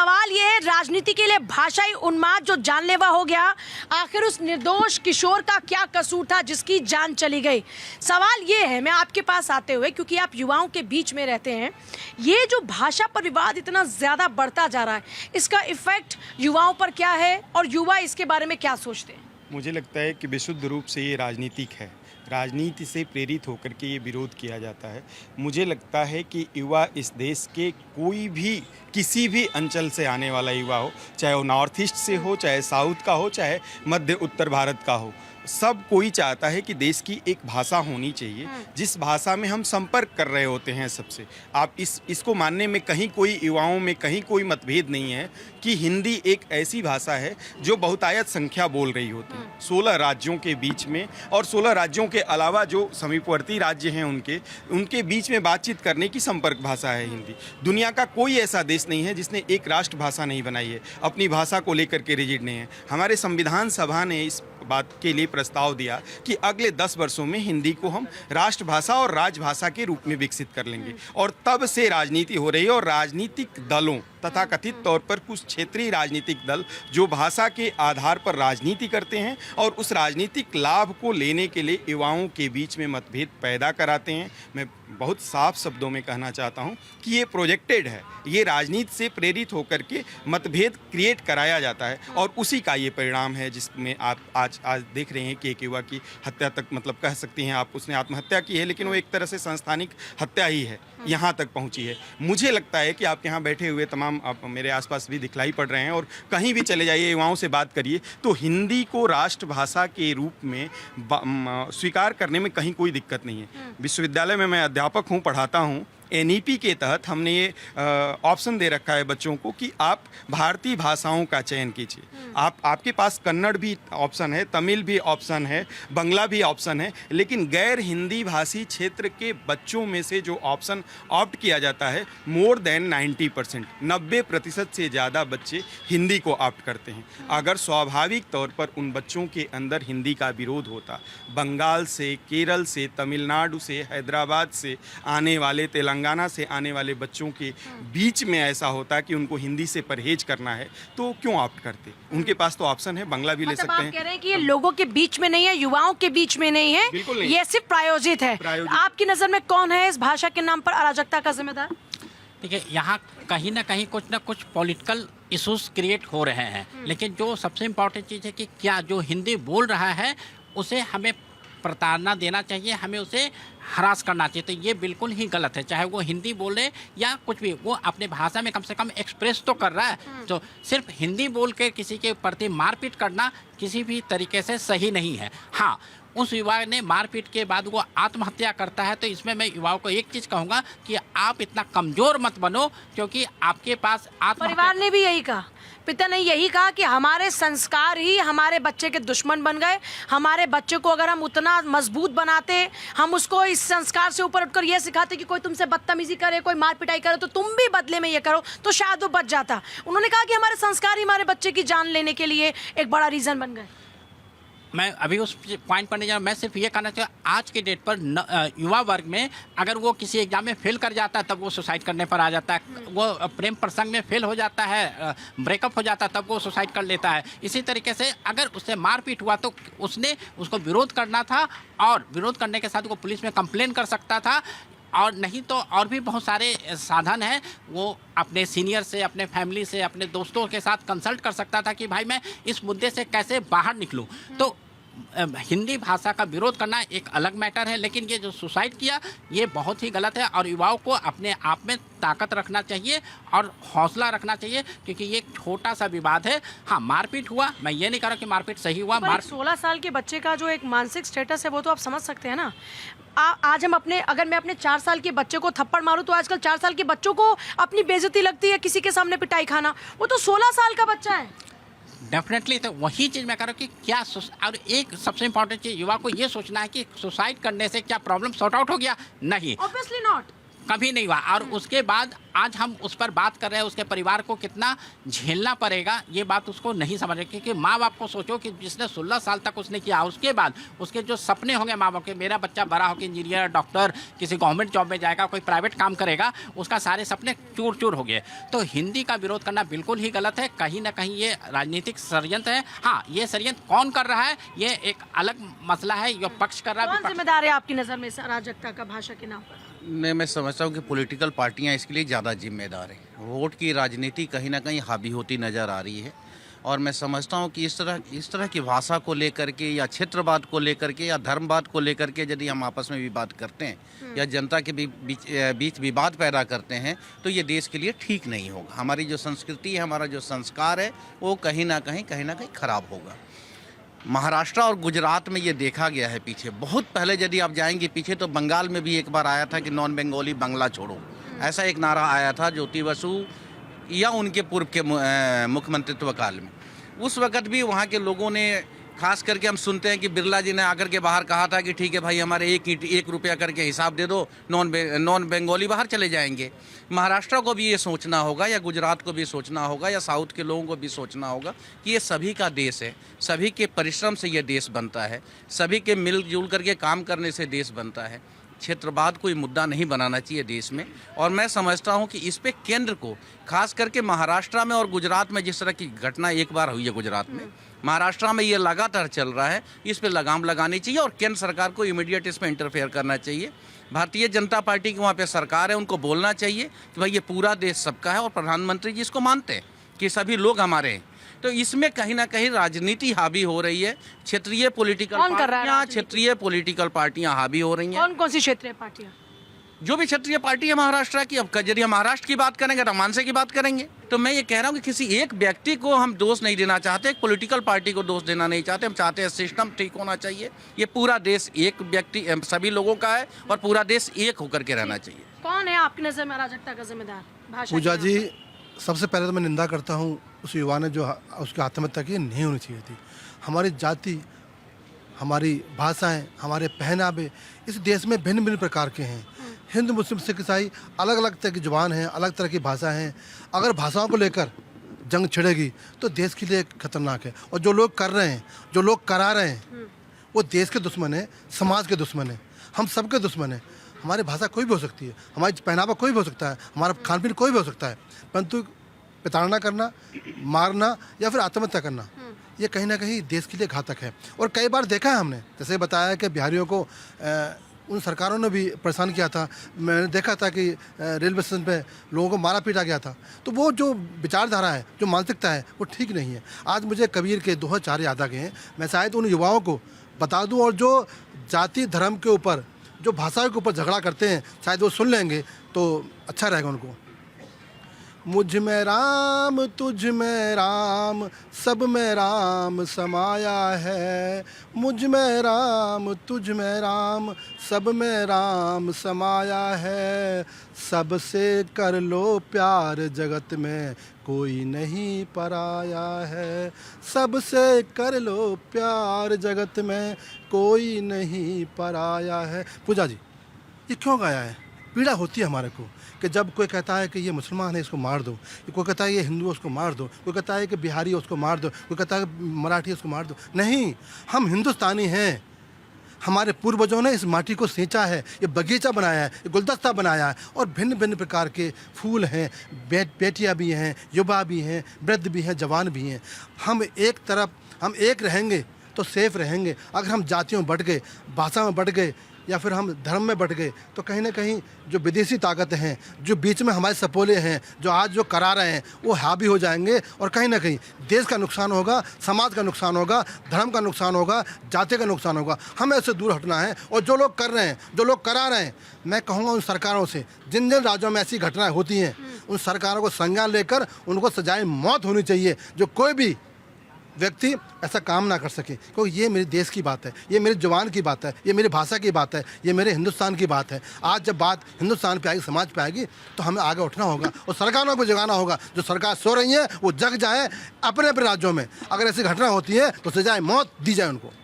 सवाल ये है, राजनीति के लिए भाषाई उन्माद जो जानलेवा हो गया, आखिर उस निर्दोष किशोर का क्या कसूर था जिसकी जान चली गई। सवाल ये है, मैं आपके पास आते हुए, क्योंकि आप युवाओं के बीच में रहते हैं, ये जो भाषा पर विवाद इतना ज़्यादा बढ़ता जा रहा है, इसका इफेक्ट युवाओं पर क्या है और युवा इसके बारे में क्या सोचते हैं? मुझे लगता है कि विशुद्ध रूप से ये राजनीतिक है। राजनीति से प्रेरित होकर के ये विरोध किया जाता है। मुझे लगता है कि युवा इस देश के कोई भी किसी भी अंचल से आने वाला युवा हो, चाहे वो नॉर्थ ईस्ट से हो, चाहे साउथ का हो, चाहे मध्य उत्तर भारत का हो, सब कोई चाहता है कि देश की एक भाषा होनी चाहिए जिस भाषा में हम संपर्क कर रहे होते हैं सबसे। आप इसको मानने में कहीं कोई युवाओं में कहीं कोई मतभेद नहीं है कि हिंदी एक ऐसी भाषा है जो बहुतायत संख्या बोल रही होती है 16 राज्यों के बीच में, और 16 राज्यों के अलावा जो समीपवर्ती राज्य हैं उनके बीच में बातचीत करने की संपर्क भाषा है हिंदी। दुनिया का कोई ऐसा देश नहीं है जिसने एक राष्ट्र भाषा नहीं बनाई है, अपनी भाषा को लेकर के रिजिड नहीं है। हमारे संविधान सभा ने इस बात के लिए प्रस्ताव दिया कि अगले 10 वर्षों में हिंदी को हम राष्ट्रभाषा और राजभाषा के रूप में विकसित कर लेंगे। और तब से राजनीति हो रही है, और राजनीतिक दलों तथा कथित तौर पर कुछ क्षेत्रीय राजनीतिक दल जो भाषा के आधार पर राजनीति करते हैं और उस राजनीतिक लाभ को लेने के लिए युवाओं के बीच में मतभेद पैदा कराते हैं। मैं बहुत साफ शब्दों में कहना चाहता हूं कि ये प्रोजेक्टेड है, ये राजनीति से प्रेरित होकर के मतभेद क्रिएट कराया जाता है, और उसी का ये परिणाम है जिसमें आप आज देख रहे हैं कि एक युवा की हत्या तक, मतलब कह सकती हैं आप, उसने आत्महत्या की है, लेकिन वो एक तरह से संस्थानिक हत्या ही है, यहाँ तक पहुँची है। मुझे लगता है कि आप यहाँ बैठे हुए तमाम, आप मेरे आसपास भी दिखलाई पड़ रहे हैं, और कहीं भी चले जाइए, युवाओं से बात करिए, तो हिंदी को राष्ट्रभाषा के रूप में स्वीकार करने में कहीं कोई दिक्कत नहीं है। विश्वविद्यालय में मैं अध्यापक हूँ, पढ़ाता हूँ। एनईपी के तहत हमने ये ऑप्शन दे रखा है बच्चों को कि आप भारतीय भाषाओं का चयन कीजिए। आपके पास कन्नड़ भी ऑप्शन है, तमिल भी ऑप्शन है, बंगला भी ऑप्शन है, लेकिन गैर हिंदी भाषी क्षेत्र के बच्चों में से जो ऑप्शन ऑप्ट किया जाता है, मोर देन 90%, 90% से ज़्यादा बच्चे हिंदी को ऑप्ट करते हैं। अगर स्वाभाविक तौर पर उन बच्चों के अंदर हिंदी का विरोध होता, बंगाल से, केरल से, तमिलनाडु से, हैदराबाद से आने वाले, तेलंगाना से आने वाले बच्चों के बीच में ऐसा होता कि उनको हिंदी से परहेज करना है, तो क्यों ऑप्ट करते? उनके पास तो ऑप्शन है, बंगला भी ले सकते हैं। आप कह रहे हैं कि ये लोगों के बीच में नहीं है, युवाओं के बीच में नहीं है, बिल्कुल नहीं। ये सिर्फ प्रायोजित है। आपकी नजर में कौन है इस भाषा के नाम पर अराजकता का जिम्मेदार? देखिए, यहाँ कहीं ना कुछ पॉलिटिकल इश्यूज क्रिएट हो रहे हैं, लेकिन जो सबसे इम्पोर्टेंट चीज़ है कि क्या जो हिंदी बोल रहा है उसे हमें प्रताड़ना देना चाहिए, हमें उसे हरास करना चाहिए। तो ये बिल्कुल ही गलत है। चाहे वो हिंदी बोले या कुछ भी, वो अपने भाषा में कम से कम एक्सप्रेस तो कर रहा है। तो सिर्फ हिंदी बोल के किसी के प्रति मारपीट करना किसी भी तरीके से सही नहीं है। हाँ, उस युवा ने मारपीट के बाद वो आत्महत्या करता है, तो इसमें मैं युवाओं को एक चीज़ कहूँगा कि आप इतना कमज़ोर मत बनो, क्योंकि आपके पास परिवार ने भी यही कहा, पिता ने यही कहा कि हमारे संस्कार ही हमारे बच्चे के दुश्मन बन गए। हमारे बच्चे को अगर हम उतना मजबूत बनाते, हम उसको इस संस्कार से ऊपर उठकर ये सिखाते कि कोई तुमसे बदतमीजी करे, कोई मार पिटाई करे, तो तुम भी बदले में ये करो, तो शायद वो बच जाता। उन्होंने कहा कि हमारे संस्कार ही हमारे बच्चे की जान लेने के लिए एक बड़ा रीजन बन गए। मैं अभी उस पॉइंट पर नहीं जा रहा। मैं सिर्फ ये कहना चाहता हूँ, आज के डेट पर युवा वर्ग में अगर वो किसी एग्जाम में फेल कर जाता है तब वो सुसाइड करने पर आ जाता है, वो प्रेम प्रसंग में फेल हो जाता है, ब्रेकअप हो जाता है, तब वो सुसाइड कर लेता है। इसी तरीके से अगर उससे मारपीट हुआ तो उसने उसको विरोध करना था, और विरोध करने के साथ वो पुलिस में कंप्लेन कर सकता था, और नहीं तो और भी बहुत सारे साधन हैं। वो अपने सीनियर से, अपने फैमिली से, अपने दोस्तों के साथ कंसल्ट कर सकता था कि भाई मैं इस मुद्दे से कैसे बाहर निकलूं। तो हिंदी भाषा का विरोध करना एक अलग मैटर है, लेकिन ये जो सुसाइड किया ये बहुत ही गलत है। और युवाओं को अपने आप में ताकत रखना चाहिए और हौसला रखना चाहिए, क्योंकि ये एक छोटा सा विवाद है। हाँ, मारपीट हुआ, मैं ये नहीं कह रहा कि मारपीट सही हुआ। 16 साल के बच्चे का जो एक मानसिक स्टेटस है वो तो आप समझ सकते हैं ना। आज हम अगर मैं अपने 4 साल के बच्चे को थप्पड़ मारूं, तो आजकल 4 साल के बच्चों को अपनी बेइज्जती लगती है, किसी के सामने पिटाई खाना। वो तो 16 साल का बच्चा है। डेफिनेटली। तो वही चीज़ मैं कह रहा हूँ कि क्या, और एक सबसे इंपॉर्टेंट चीज़ युवा को ये सोचना है कि सुसाइड करने से क्या प्रॉब्लम सॉर्ट आउट हो गया? नहीं, ऑब्वियसली नॉट। कभी नहीं हुआ। और उसके बाद आज हम उस पर बात कर रहे हैं, उसके परिवार को कितना झेलना पड़ेगा, ये बात उसको नहीं समझ रहे। क्योंकि माँ बाप को सोचो कि जिसने 16 साल तक उसने किया, उसके बाद उसके जो सपने होंगे माँ बाप के, मेरा बच्चा बड़ा होकर इंजीनियर, डॉक्टर, किसी गवर्नमेंट जॉब में जाएगा, कोई प्राइवेट काम करेगा, उसका सारे सपने चूर चूर हो गए। तो हिंदी का विरोध करना बिल्कुल ही गलत है। कहीं ना कहीं ये राजनीतिक षड्यंत्र है। हाँ, ये षड्यंत्र कौन कर रहा है ये एक अलग मसला है। जो पक्ष कर रहा है, कौन जिम्मेदार है आपकी नजर में इस अराजकता का भाषा के नाम पर? मैं समझता हूँ कि पॉलिटिकल पार्टियाँ इसके लिए ज़्यादा जिम्मेदार हैं। वोट की राजनीति कहीं ना कहीं हावी होती नज़र आ रही है, और मैं समझता हूँ कि इस तरह की भाषा को लेकर के या क्षेत्रवाद को लेकर के या धर्मवाद को लेकर के यदि हम आपस में विवाद करते हैं या जनता के बीच विवाद पैदा करते हैं तो ये देश के लिए ठीक नहीं होगा। हमारी जो संस्कृति है, हमारा जो संस्कार है, वो कहीं ना कहीं खराब होगा। महाराष्ट्र और गुजरात में ये देखा गया है पीछे, बहुत पहले यदि आप जाएंगे पीछे तो बंगाल में भी एक बार आया था कि नॉन बंगाली बांग्ला छोड़ो, ऐसा एक नारा आया था ज्योति बसु या उनके पूर्व के मुख्यमंत्रित्व काल में। उस वक्त भी वहाँ के लोगों ने, खास करके हम सुनते हैं कि बिरला जी ने आकर के बाहर कहा था कि ठीक है भाई, हमारे एक रुपया करके हिसाब दे दो, नॉन बंगाली बाहर चले जाएंगे। महाराष्ट्र को भी ये सोचना होगा, या गुजरात को भी सोचना होगा, या साउथ के लोगों को भी सोचना होगा कि ये सभी का देश है, सभी के परिश्रम से ये देश बनता है, सभी के मिलजुल करके काम करने से देश बनता है। क्षेत्रवाद कोई मुद्दा नहीं बनाना चाहिए देश में। और मैं समझता हूं कि इस पे केंद्र को, खास करके महाराष्ट्र में और गुजरात में जिस तरह की घटना एक बार हुई है गुजरात में, महाराष्ट्र में ये लगातार चल रहा है, इस पे लगाम लगानी चाहिए और केंद्र सरकार को इमीडिएट इस पे इंटरफेयर करना चाहिए। भारतीय जनता पार्टी की वहाँ पे सरकार है, उनको बोलना चाहिए कि भाई ये पूरा देश सबका है, और प्रधानमंत्री जी इसको मानते हैं कि सभी लोग हमारे हैं। तो इसमें कहीं ना कहीं राजनीति हावी हो रही है, क्षेत्रीय पॉलिटिकल पार्टियां हावी हो रही हैं। कौन कौन सी क्षेत्रीय पार्टियां? जो भी क्षेत्रीय पार्टी है महाराष्ट्र की। अब यदि हम महाराष्ट्र की बात करेंगे तो मानसे की बात करेंगे, तो मैं ये कह रहा हूँ कि किसी एक व्यक्ति को हम दोष नहीं देना चाहते, एक पॉलिटिकल पार्टी को दोष देना नहीं चाहते। हम चाहते हैं सिस्टम ठीक होना चाहिए, ये पूरा देश एक व्यक्ति सभी लोगों का है और पूरा देश एक होकर के रहना चाहिए। कौन है आपकी नजर में अराजकता का जिम्मेदार? भाषा पूजा के नाम जी, सबसे पहले तो मैं निंदा करता हूँ उस युवा ने जो उसकी आत्महत्या की, नहीं होनी चाहिए थी। हमारी जाति, हमारी भाषाएं, हमारे पहनावे इस देश में भिन्न भिन्न प्रकार के हैं। हिंदू, मुस्लिम, सिख, ईसाई अलग अलग तरह की जुबान है, अलग तरह की भाषा हैं। अगर भाषाओं को लेकर जंग छिड़ेगी तो देश के लिए खतरनाक है। और जो लोग कर रहे हैं, जो लोग करा रहे हैं, वो देश के दुश्मन है, समाज के दुश्मन है, हम सबके दुश्मन है। हमारी भाषा कोई भी हो सकती है, हमारी पहनावा कोई भी हो सकता है, हमारा खान पीन कोई भी हो सकता है, परंतु प्रताड़ना करना, मारना या फिर आत्महत्या करना, ये कहीं ना कहीं देश के लिए घातक है। और कई बार देखा है हमने, जैसे बताया कि बिहारियों को उन सरकारों ने भी परेशान किया था। मैंने देखा था कि रेलवे स्टेशन पे लोगों को मारा पीटा गया था। तो वो जो विचारधारा है, जो मानसिकता है, वो ठीक नहीं है। आज मुझे कबीर के दोहे चार याद आ गए हैं, मैं शायद उन युवाओं को बता दूँ, और जो जाति धर्म के ऊपर, जो भाषा के ऊपर झगड़ा करते हैं, शायद वो सुन लेंगे तो अच्छा रहेगा उनको। मुझ में राम, तुझ में राम, सब में राम समाया है। मुझ में राम, तुझ में राम, सब में राम समाया है। सबसे कर लो प्यार, जगत में कोई नहीं पराया है। सबसे कर लो प्यार, जगत में कोई नहीं पराया है। पूजा जी, ये क्यों गाया है? पीड़ा होती है हमारे को कि जब कोई कहता है कि ये मुसलमान है, इसको मार दो, कोई कहता है ये हिंदू है, उसको मार दो, कोई कहता है कि बिहारी है, उसको मार दो, कोई कहता है मराठी है, उसको मार दो। नहीं, हम हिंदुस्तानी हैं। हमारे पूर्वजों ने इस माटी को सींचा है, ये बगीचा बनाया है, ये गुलदस्ता बनाया है, और भिन्न भिन्न प्रकार के फूल हैं, बेटियाँ भी हैं, युवा भी हैं, वृद्ध भी हैं, जवान भी हैं। हम एक तरफ, हम एक रहेंगे तो सेफ रहेंगे। अगर हम जातियों में बट गए, भाषा में बट गए, या फिर हम धर्म में बट गए, तो कहीं ना कहीं जो विदेशी ताकतें हैं, जो बीच में हमारे सपोले हैं, जो आज जो करा रहे हैं, वो हावी हो जाएंगे, और कहीं ना कहीं देश का नुकसान होगा, समाज का नुकसान होगा, धर्म का नुकसान होगा, जाति का नुकसान होगा। हमें इससे दूर हटना है। और जो लोग कर रहे हैं, जो लोग करा रहे हैं, मैं कहूँगा उन सरकारों से, जिन जिन राज्यों में ऐसी घटनाएँ होती हैं, उन सरकारों को संज्ञान लेकर उनको सजाए मौत होनी चाहिए, जो कोई भी व्यक्ति ऐसा काम ना कर सके। क्योंकि ये मेरे देश की बात है, ये मेरे जवान की बात है, ये मेरी भाषा की बात है, ये मेरे हिंदुस्तान की बात है। आज जब बात हिंदुस्तान पे आएगी, समाज पे आएगी, तो हमें आगे उठना होगा और सरकारों को जगाना होगा। जो सरकार सो रही है वो जग जाए अपने अपने राज्यों में। अगर ऐसी घटना होती है तो सजाए मौत दी जाए उनको।